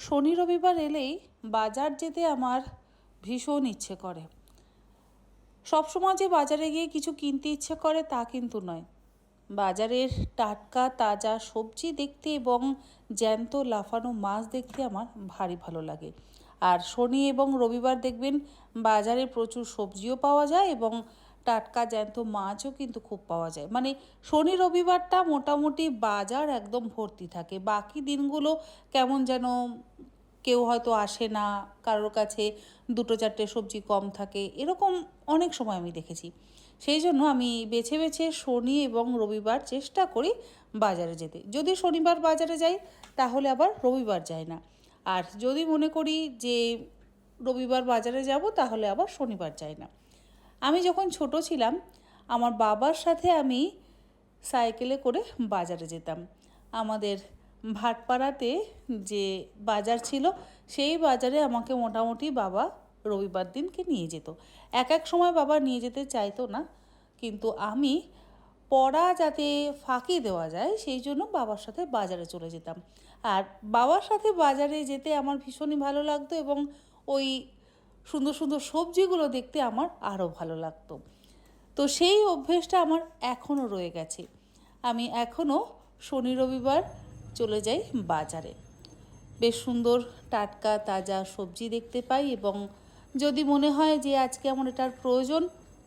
শনি রবিবার এলেই বাজার যেতে আমার ভীষণ ইচ্ছে করে। সবসময় যে বাজারে গিয়ে কিছু কিনতে ইচ্ছে করে তা কিন্তু নয়। বাজারের টাটকা তাজা সবজি দেখতে এবং জ্যান্ত লাফানো মাছ দেখতে আমার ভারী ভালো লাগে। আর শনি এবং রবিবার দেখবেন বাজারে প্রচুর সবজিও পাওয়া যায় এবং টাটকা জ্যান্ত মাছও কিন্তু খুব পাওয়া যায়। মানে শনি রবিবারটা মোটামুটি বাজার একদম ভর্তি থাকে। বাকি দিনগুলো কেমন যেন কেউ হয়তো আসে না, কারোর কাছে দুটো চারটে সবজি কম থাকে, এরকম অনেক সময় আমি দেখেছি। সেই জন্য আমি বেছে বেছে শনি এবং রবিবার চেষ্টা করি বাজারে যেতে। যদি শনিবার বাজারে যাই তাহলে আবার রবিবার যাই না, আর যদি মনে করি যে রবিবার বাজারে যাব তাহলে আবার শনিবার যাই না। আমি যখন ছোট ছিলাম আমার বাবার সাথে আমি সাইকেলে করে বাজারে যেতাম। আমাদের ভাটপাড়াতে যে বাজার ছিল সেই বাজারে আমাকে মোটামুটি বাবা রবিবার দিনকে নিয়ে যেত। এক এক সময় বাবা নিয়ে যেতে চাইতো না, কিন্তু আমি পড়া যাতে ফাঁকি দেওয়া যায় সেই জন্য বাবার সাথে বাজারে চলে যেতাম। আর বাবার সাথে বাজারে যেতে আমার ভীষণই ভালো লাগতো এবং ওই সুন্দর সুন্দর সবজিগুলো দেখতে আমার আরও ভালো লাগতো। তো সেই অভ্যেসটা আমার এখনও রয়ে গেছে। আমি এখনও শনি রবিবার চলে যাই বাজারে। বেশ সুন্দর টাটকা তাজা সবজি দেখতে পাই এবং যদি মনে হয় যে আজকে আমার এটার প্রয়োজন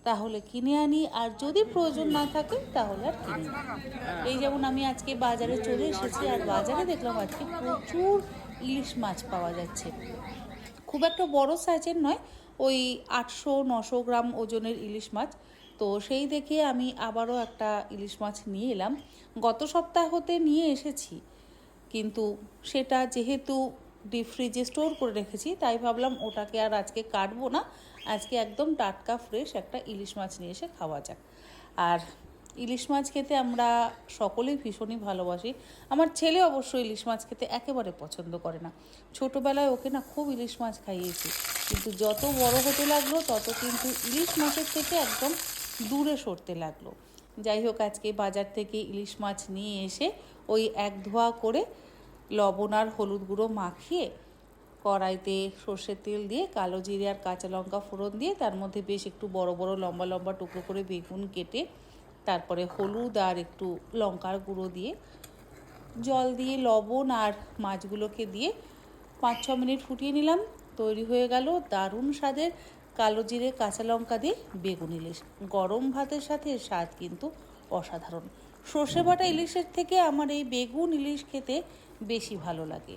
তাহলে কিনে আনি, আর যদি প্রয়োজন না থাকে তাহলে আর কিনি না। এই যেমন আমি আজকে বাজারে চলে এসেছি আর বাজারে দেখলাম আজকে প্রচুর ইলিশ মাছ পাওয়া যাচ্ছে। খুব একটা বড় সাইজের নয়, ওই 800-900 গ্রাম ওজনের ইলিশ মাছ। তো সেই দেখে আমি আবারও একটা ইলিশ মাছ নিয়ে এলাম। গত সপ্তাহতে নিয়ে এসেছি, কিন্তু সেটা যেহেতু ডিপ ফ্রিজে স্টোর করে রেখেছি তাই ভাবলাম ওটাকে আর আজকে কাটবো না, আজকে একদম টাটকা ফ্রেশ একটা ইলিশ মাছ নিয়ে এসে খাওয়া যাক। আর ইলিশ মাছ খেতে আমরা সকলেই ভীষণই ভালোবাসি। আমার ছেলে অবশ্য ইলিশ মাছ খেতে একেবারে পছন্দ করে না। ছোটোবেলায় ওকে না খুব ইলিশ মাছ খাইয়েছি, কিন্তু যত বড় হতে লাগলো তত কিন্তু ইলিশ মাছের থেকে একদম দূরে সরতে লাগলো। যাই হোক, আজকে বাজার থেকে ইলিশ মাছ নিয়ে এসে ওই এক ধোয়া করে লবণ আর হলুদ গুঁড়ো মাখিয়ে কড়াইতে সর্ষের তেল দিয়ে কালো জিরে আর কাঁচা লঙ্কা ফোড়ন দিয়ে তার মধ্যে বেশ একটু বড় বড় লম্বা লম্বা টুকরো করে বেগুন কেটে তারপরে হলুদ আর একটু লঙ্কার গুঁড়ো দিয়ে জল দিয়ে লবণ আর মাছগুলোকে দিয়ে 5-6 মিনিট ফুটিয়ে নিলাম। তৈরি হয়ে গেল দারুণ স্বাদের কালো জিরে কাঁচা লঙ্কা দিয়ে বেগুন ইলিশ। গরম ভাতের সাথে স্বাদ কিন্তু অসাধারণ। সর্ষে বাটা ইলিশের থেকে আমার এই বেগুন ইলিশ খেতে বেশি ভালো লাগে।